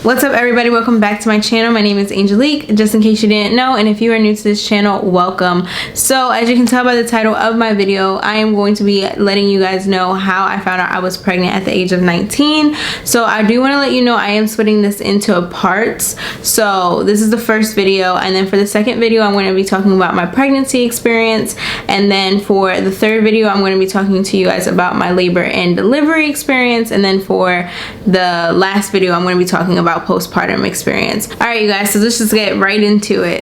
What's up everybody, welcome back to my channel. My name is Angelique, just in case you didn't know, and if you are new to this channel, welcome. So as you can tell by the title of my video, I am going to be letting you guys know how I found out I was pregnant at the age of 19. So I do want to let you know I am splitting this into parts. So this is the first video, and then for the second video I'm going to be talking about my pregnancy experience, and then for the third video I'm going to be talking to you guys about my labor and delivery experience, and then for the last video I'm going to be talking about postpartum experience. All right you guys, so let's just get right into it.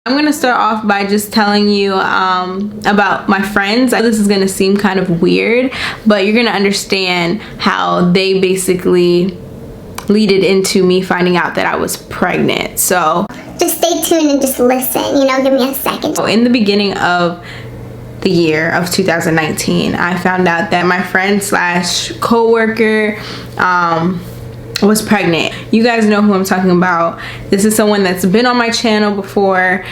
I'm gonna start off by just telling you about my friends. This is gonna seem kind of weird, but you're gonna understand how they basically leaded into me finding out that I was pregnant. So just stay tuned and just listen, you know, give me a second. In the beginning of the year of 2019, I found out that my friend slash co-worker was pregnant. You guys know who I'm talking about. This is someone that's been on my channel before.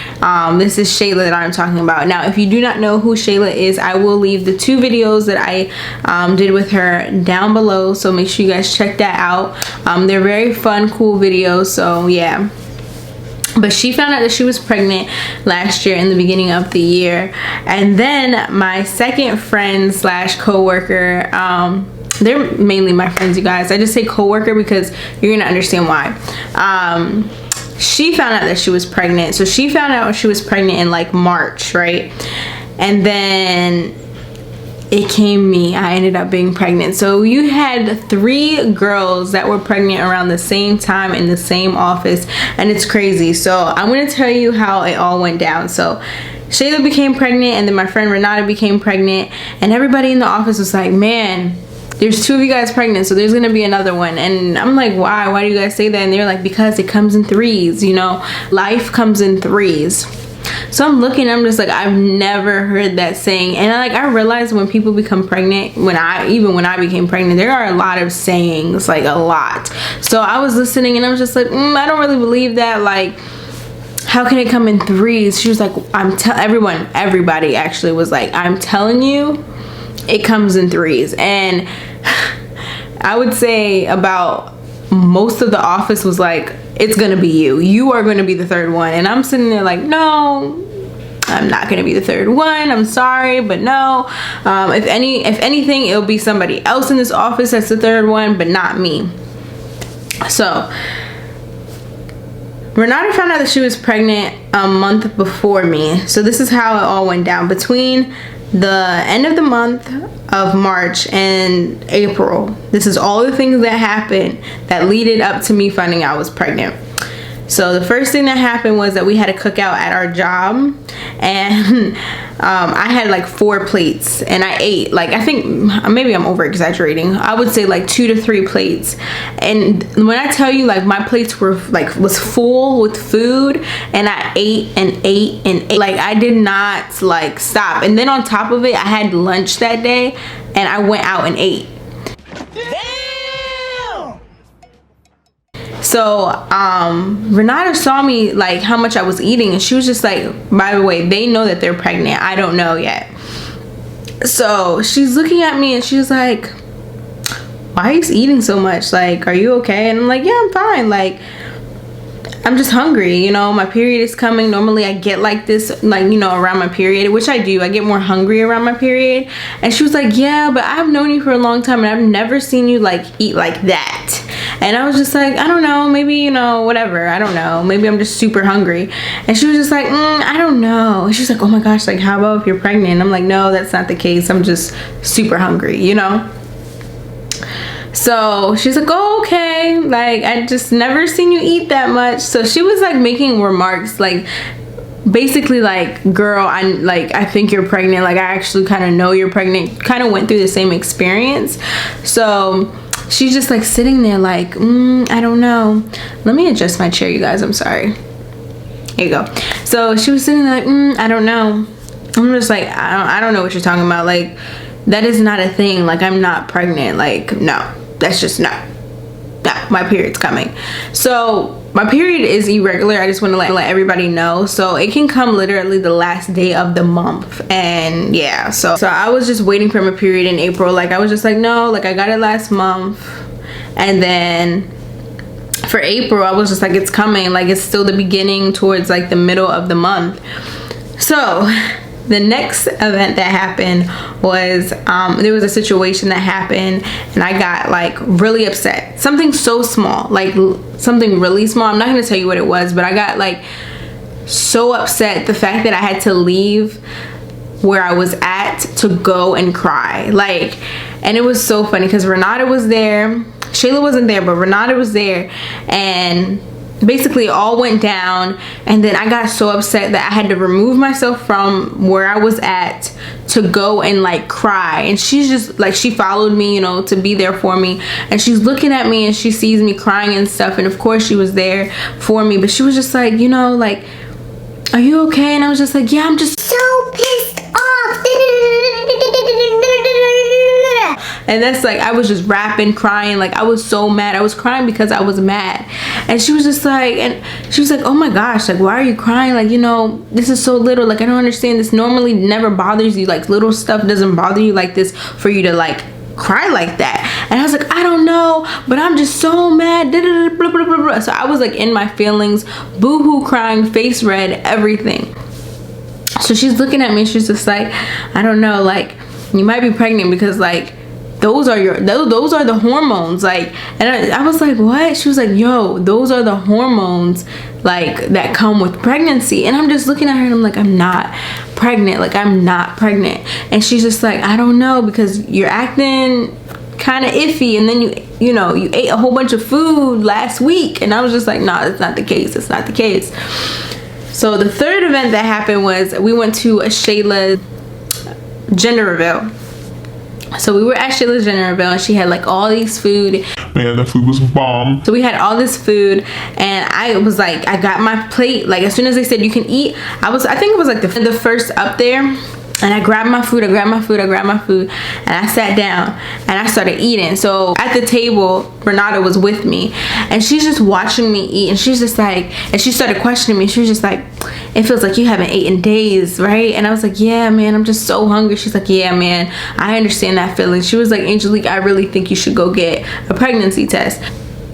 This is Shayla that I'm talking about. Now if you do not know who Shayla is, I will leave the 2 videos that I did with her down below, so make sure you guys check that out. They're very fun, cool videos, so yeah. But she found out that she was pregnant last year in the beginning of the year. And then my second friend slash co-worker, they're mainly my friends, you guys. I just say co-worker because you're gonna understand why. She found out that she was pregnant. So she found out she was pregnant in like March, right? And then it came me. I ended up being pregnant. So you had 3 girls that were pregnant around the same time in the same office, and it's crazy. So I'm gonna tell you how it all went down. So Shayla became pregnant, and then my friend Renata became pregnant, and everybody in the office was like, man, there's 2 of you guys pregnant, so there's gonna be another one. And I'm like, why do you guys say that? And they're like, because it comes in 3s, you know, life comes in 3s. So I'm looking, I'm just like, I've never heard that saying. And I realized when people become pregnant, even when I became pregnant, there are a lot of sayings, like a lot. So I was listening and I was just like, I don't really believe that. Like, how can it come in 3s? She was like, everybody actually was like, I'm telling you, it comes in 3s. And I would say about most of the office was like, it's gonna be you are gonna be the 3rd one. And I'm sitting there like, no, I'm not gonna be the 3rd one, I'm sorry, but no. If anything, it'll be somebody else in this office that's the 3rd one, but not me. So Renata found out that she was pregnant a month before me. So this is how it all went down. Between the end of the month of March and April, this is all the things that happened that leaded up to me finding out I was pregnant. So the first thing that happened was that we had a cookout at our job, and I had like 4 plates, and I ate, like, I think maybe I'm over exaggerating, I would say like 2 to 3 plates. And when I tell you, like, my plates were like, was full with food, and I ate and ate and ate, like I did not like stop. And then on top of it, I had lunch that day and I went out and ate. So Renata saw me, like, how much I was eating, and she was just like, by the way, they know that they're pregnant, I don't know yet. So she's looking at me and she's like, why are you eating so much? Like, are you okay? And I'm like, yeah, I'm fine. Like, I'm just hungry, you know, my period is coming. Normally I get like this, like, you know, around my period, which I do. I get more hungry around my period. And she was like, yeah, but I've known you for a long time and I've never seen you like eat like that. And I was just like, I don't know, maybe, you know, whatever, I don't know, maybe I'm just super hungry. And she was just like, I don't know. And she's like, oh my gosh, like, how about if you're pregnant? And I'm like, no, that's not the case, I'm just super hungry, you know. So she's like, oh, okay, like, I just never seen you eat that much. So she was like making remarks, like, basically like, girl, I think you're pregnant, like, I actually kind of know you're pregnant, kind of went through the same experience. So she's just like sitting there like, I don't know. Let me adjust my chair, you guys, I'm sorry. Here you go. So she was sitting there like, I don't know. I'm just like, I don't know what you're talking about. Like, that is not a thing. Like, I'm not pregnant. Like, no, that's just no, my period's coming. So my period is irregular. I just want to let everybody know. So it can come literally the last day of the month. And yeah, so I was just waiting for my period in April. Like, I was just like, no, like, I got it last month. And then for April, I was just like, it's coming. Like, it's still the beginning towards like the middle of the month. So the next event that happened was there was a situation that happened, and I got like really upset. Something so small, like something really small. I'm not gonna tell you what it was, but I got like so upset the fact that I had to leave where I was at to go and cry. Like, and it was so funny because Renata was there. Shayla wasn't there, but Renata was there, and basically it all went down. And then I got so upset that I had to remove myself from where I was at to go and like cry. And she's just like, she followed me, you know, to be there for me, and she's looking at me and she sees me crying and stuff, and of course she was there for me, but she was just like, you know, like, are you okay? And I was just like, yeah, I'm just So pissed off. And that's like, I was just rapping, crying. Like, I was so mad. I was crying because I was mad. And she was just like, oh my gosh, like, why are you crying? Like, you know, this is so little. Like, I don't understand. This normally never bothers you. Like, little stuff doesn't bother you like this for you to like cry like that. And I was like, I don't know, but I'm just so mad. So I was like in my feelings, boo-hoo, crying, face red, everything. So she's looking at me. She's just like, I don't know, like, you might be pregnant because like those are the hormones. Like, and I was like, what? She was like, yo, those are the hormones like that come with pregnancy. And I'm just looking at her and I'm like, I'm not pregnant. Like, I'm not pregnant. And she's just like, I don't know, because you're acting kind of iffy, and then you know, you ate a whole bunch of food last week. And I was just like, no, it's not the case. It's not the case. So the third event that happened was we went to a Shayla gender reveal. So we were at Shayla's gender reveal, and she had like all these food. Man, that food was bomb. So we had all this food, and I was like, I got my plate. Like, as soon as they said you can eat, I think it was like the first up there. And I grabbed my food, and I sat down and I started eating. So at the table, Renata was with me, and she's just watching me eat, and she's just like, and she started questioning me. She was just like, it feels like you haven't eaten in days, right? And I was like, yeah, man, I'm just so hungry. She's like, yeah, man, I understand that feeling. She was like, Angelique, I really think you should go get a pregnancy test.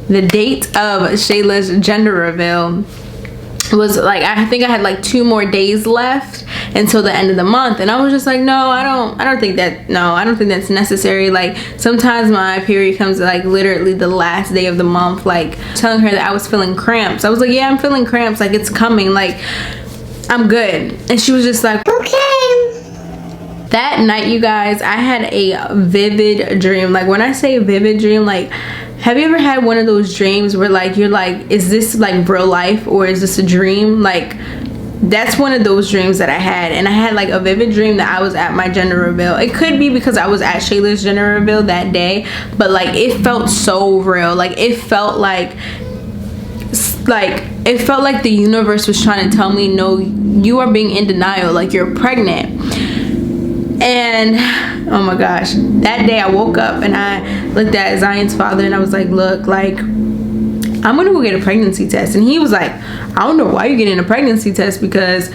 The date of Shayla's gender reveal was like, I think I had like 2 more days left until the end of the month, and I was just like, no, I don't think that's necessary. Like, sometimes my period comes like literally the last day of the month. Like, telling her that I was feeling cramps, I was like, yeah, I'm feeling cramps, like, it's coming, like, I'm good. And she was just like, Okay. That night, you guys, I had a vivid dream. Like, when I say vivid dream, like, have you ever had one of those dreams where like you're like, is this like real life or is this a dream? Like, that's one of those dreams that I had. And I had like a vivid dream that I was at my gender reveal. It could be because I was at Shayla's gender reveal that day, but like, it felt so real. Like, it felt like the universe was trying to tell me, no, you are being in denial, like, you're pregnant. And oh my gosh, that day I woke up and I looked at Zion's father and I was like, look, like, I'm gonna go get a pregnancy test. And he was like, I don't know why you're getting a pregnancy test, because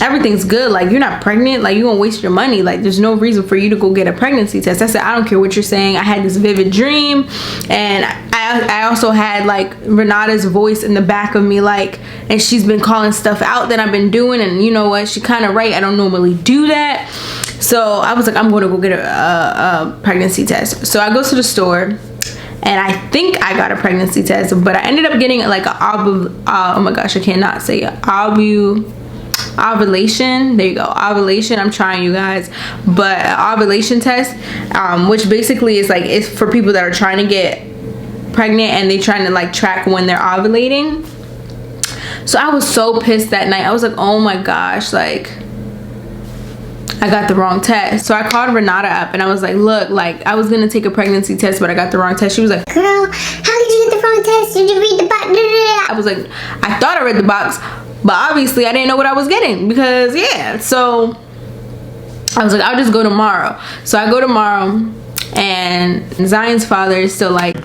everything's good. Like, you're not pregnant. Like, you're gonna waste your money. Like, there's no reason for you to go get a pregnancy test. I said, I don't care what you're saying. I had this vivid dream, and I also had like Renata's voice in the back of me, like, and she's been calling stuff out that I've been doing, and you know what, she kind of right. I don't normally do that. So I was like, I'm gonna go get a pregnancy test. So I go to the store, and I think I got a pregnancy test, but I ended up getting like oh my gosh, I cannot say it. Ovulation. There you go, ovulation. I'm trying, you guys. But ovulation test, which basically is like, it's for people that are trying to get pregnant and they trying to like track when they're ovulating. So I was so pissed that night. I was like, oh my gosh, like, I got the wrong test. So I called Renata up and I was like, look, like, I was gonna take a pregnancy test, but I got the wrong test. She was like, Girl, how did you get the wrong test? Did you read the box? I was like, I thought I read the box, but obviously I didn't know what I was getting, because yeah. So I was like, I'll just go tomorrow. So I go tomorrow, and Zion's father is still like,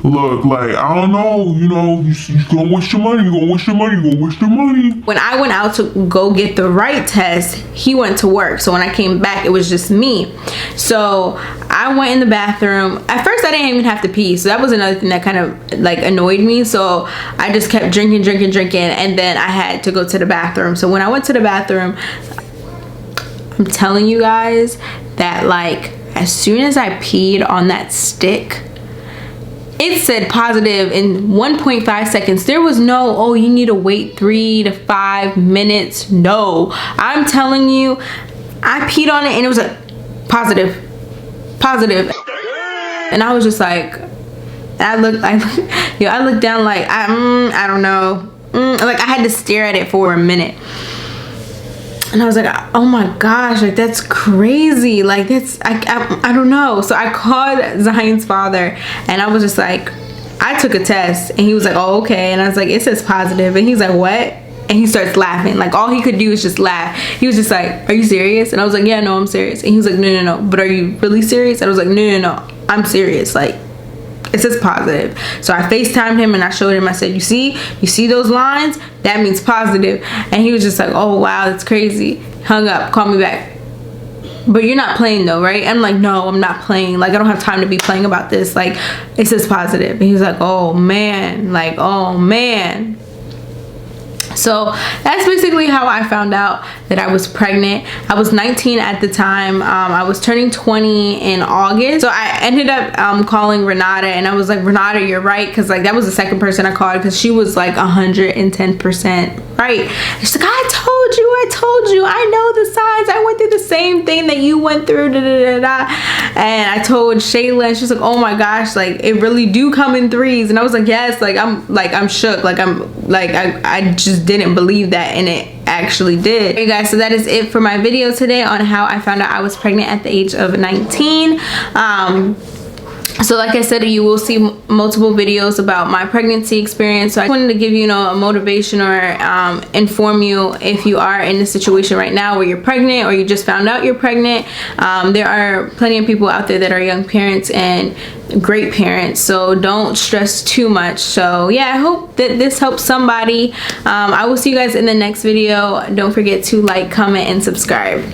Look, like, I don't know, you know, you gonna waste your money, you gonna waste your money, you gonna waste your money. When I went out to go get the right test, he went to work. So when I came back, it was just me. So I went in the bathroom. At first, I didn't even have to pee. So that was another thing that kind of like annoyed me. So I just kept drinking. And then I had to go to the bathroom. So when I went to the bathroom, I'm telling you guys that like as soon as I peed on that stick, it said positive in 1.5 seconds. There was no, oh, you need to wait 3 to 5 minutes. No, I'm telling you, I peed on it and it was like positive. And I was just like, I looked down like, I don't know. Like I had to stare at it for a minute. And I was like, oh my gosh, like that's crazy. Like that's, I don't know. So I called Zion's father and I was just like, I took a test and he was like, oh, okay. And I was like, it says positive. And he's like, what? And he starts laughing. Like all he could do is just laugh. He was just like, are you serious? And I was like, yeah, no, I'm serious. And he was like, no. But are you really serious? And I was like, no, I'm serious. Like, it says positive. So I FaceTimed him and I showed him, I said, you see those lines? That means positive. And he was just like, oh wow, that's crazy. Hung up, called me back. But you're not playing though, right? I'm like, no, I'm not playing. Like I don't have time to be playing about this. Like it says positive. And he was like, oh man, like, oh man. So that's basically how I found out that I was pregnant. I was 19 at the time. I was turning 20 in August. So I ended up calling Renata and I was like, Renata, you're right. Because like that was the second person I called because she was like 110% right. And she's like, I told you, I know the signs. I went through the same thing that you went through. And I told Shayla and she's like, oh my gosh, like it really do come in threes. And I was like, yes, I'm shook. Like I just didn't believe that and it actually did. Okay guys, so that is it for my video today on how I found out I was pregnant at the age of 19. So like I said, you will see multiple videos about my pregnancy experience. So I wanted to give you, a motivation or inform you if you are in this situation right now where you're pregnant or you just found out you're pregnant. There are plenty of people out there that are young parents and great parents, so don't stress too much. So yeah, I hope that this helps somebody. I will see you guys in the next video. Don't forget to like, comment, and subscribe.